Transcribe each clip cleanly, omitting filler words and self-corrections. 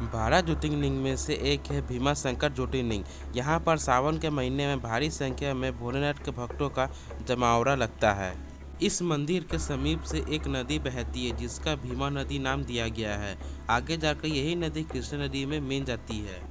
12 ज्योतिर्लिंग में से एक है भीमाशंकर ज्योतिर्लिंग। यहाँ पर सावन के महीने में भारी संख्या में भोलेनाथ के भक्तों का जमावड़ा लगता है। इस मंदिर के समीप से एक नदी बहती है जिसका भीमा नदी नाम दिया गया है। आगे जाकर यही नदी कृष्णा नदी में मिल जाती है।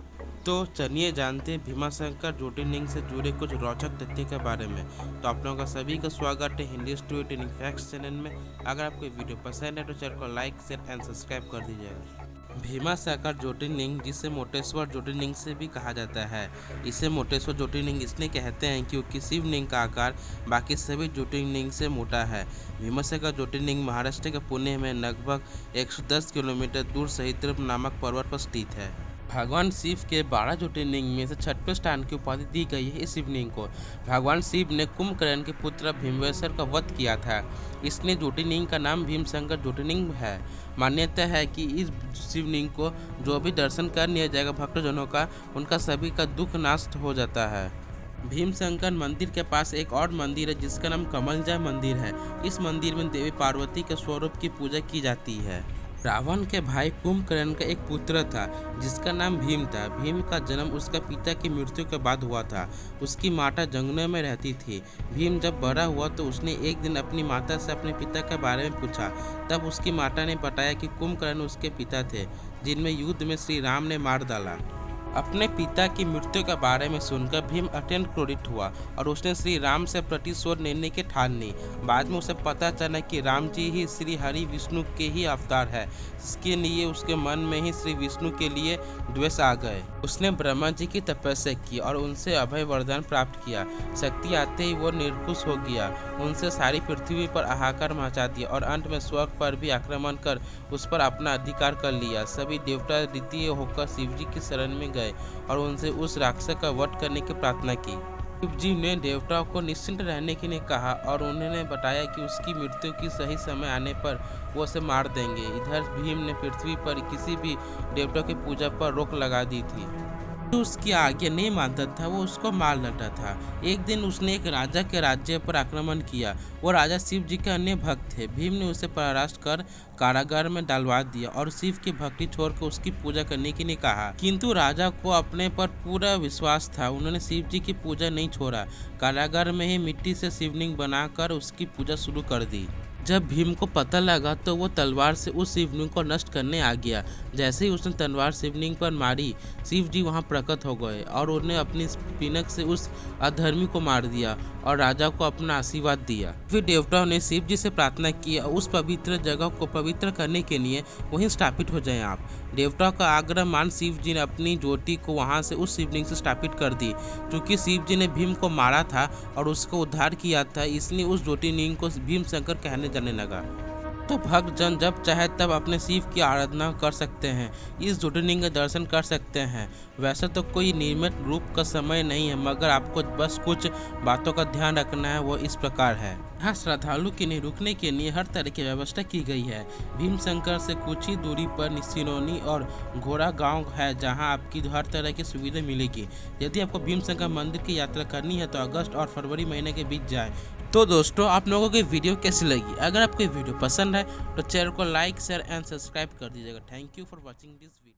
तो चलिए जानते हैं भीमाशंकर ज्योतिर्लिंग से जुड़े कुछ रोचक तथ्य के बारे में। तो आप लोगों का सभी का स्वागत है Hindi story telling facts channel में। अगर आपको वीडियो पसंद है तो चैनल को लाइक शेयर एंड सब्सक्राइब कर दीजिएगा। भीमाशंकर ज्योतिर्लिंग, जिसे मोटेश्वर ज्योतिर्लिंग से भी कहा जाता है, इसे मोटेश्वर ज्योतिर्लिंग इसलिए कहते हैं क्योंकि शिवलिंग का आकार बाकी सभी ज्योतिर्लिंग से मोटा है। भीमाशंकर ज्योतिर्लिंग महाराष्ट्र के पुणे में लगभग 110 किलोमीटर दूर सह्याद्री नामक पर्वत पर स्थित है। भगवान शिव के 12 ज्योतिर्लिंग में से छठवें स्थान की उपाधि दी गई है इस शिवलिंग को। भगवान शिव ने कुंभकर्ण के पुत्र भीमवेश्वर का वध किया था, इसलिए ज्योतिर्लिंग का नाम भीमशंकर ज्योतिर्लिंग है। मान्यता है कि इस शिवलिंग को जो भी दर्शन कर लिया जाएगा भक्तजनों का, उनका सभी का दुख नाश हो जाता है। भीमशंकर मंदिर के पास एक और मंदिर है जिसका नाम कमलजय मंदिर है। इस मंदिर में देवी पार्वती के स्वरूप की पूजा की जाती है। रावण के भाई कुंभकर्ण का एक पुत्र था जिसका नाम भीम था। भीम का जन्म उसका पिता की मृत्यु के बाद हुआ था। उसकी माता जंगलों में रहती थी। भीम जब बड़ा हुआ तो उसने एक दिन अपनी माता से अपने पिता के बारे में पूछा। तब उसकी माता ने बताया कि कुंभकर्ण उसके पिता थे जिनमें युद्ध में श्री राम ने मार डाला। अपने पिता की मृत्यु के बारे में सुनकर भीम अत्यंत क्रोधित हुआ और उसने श्री राम से प्रतिशोध लेने की ठान ली। बाद में उसे पता चला कि राम जी ही श्री हरि विष्णु के ही अवतार है। इसके लिए उसके मन में ही श्री विष्णु के लिए द्वेष आ गए। उसने ब्रह्मा जी की तपस्या की और उनसे अभय वरदान प्राप्त किया। शक्ति आते ही वो निर्कुश हो गया। उनसे सारी पृथ्वी पर हाहाकार मचा दिया और अंत में स्वर्ग पर भी आक्रमण कर उस पर अपना अधिकार कर लिया। सभी देवता द्वितीय होकर शिव जी की शरण में गए और उनसे उस राक्षस का वध करने की प्रार्थना की। शिव जी ने देवताओं को निश्चिंत रहने के लिए कहा और उन्होंने बताया कि उसकी मृत्यु की सही समय आने पर वो उसे मार देंगे। इधर भीम ने पृथ्वी पर किसी भी देवता की पूजा पर रोक लगा दी थी। जो उसकी आज्ञा नहीं मानता था वो उसको मार डालता था। एक दिन उसने एक राजा के राज्य पर आक्रमण किया। वो राजा शिव जी के अन्य भक्त थे। भीम ने उसे परास्त कर कारागार में डालवा दिया और शिव की भक्ति छोड़कर उसकी पूजा करने के लिए कहा। किंतु राजा को अपने पर पूरा विश्वास था। उन्होंने शिव जी की पूजा नहीं छोड़ा। कारागार में ही मिट्टी से शिवलिंग बनाकर उसकी पूजा शुरू कर दी। जब भीम को पता लगा तो वो तलवार से उस शिवलिंग को नष्ट करने आ गया। जैसे ही उसने तलवार शिवलिंग पर मारी, शिव जी वहां प्रकट हो गए और उन्हें अपनी पिनक से उस अधर्मी को मार दिया और राजा को अपना आशीर्वाद दिया। फिर देवताओं ने शिव जी से प्रार्थना की उस पवित्र जगह को पवित्र करने के लिए वहीं स्थापित हो जाएं आप। देवताओं का आग्रह मान शिव जी ने अपनी ज्योति को वहां से उस शिवलिंग से स्थापित कर दी। क्योंकि शिव जी ने भीम को मारा था और उसको उद्धार किया था, इसलिए उस ज्योतिर्लिंग को भीमशंकर कहने जाने लगा। तो भक्त जन जब चाहे तब अपने शिव की आराधना कर सकते हैं, इस ज्योतिर्लिंग के दर्शन कर सकते हैं। वैसे तो कोई नियमित रूप का समय नहीं है, मगर आपको बस कुछ बातों का ध्यान रखना है। वो इस प्रकार है। यहाँ श्रद्धालु के लिए रुकने के लिए हर तरह की व्यवस्था की गई है। भीमशंकर से कुछ ही दूरी पर सिनोनी और घोड़ा गांव है जहां आपकी हर तरह की सुविधा मिलेगी। यदि आपको भीमशंकर मंदिर की यात्रा करनी है तो अगस्त और फरवरी महीने के बीच जाएं। तो दोस्तों, आप लोगों की वीडियो कैसी लगी? अगर आपको वीडियो पसंद है तो चैनल को लाइक शेयर एंड सब्सक्राइब कर दीजिएगा। Thank you for watching this video.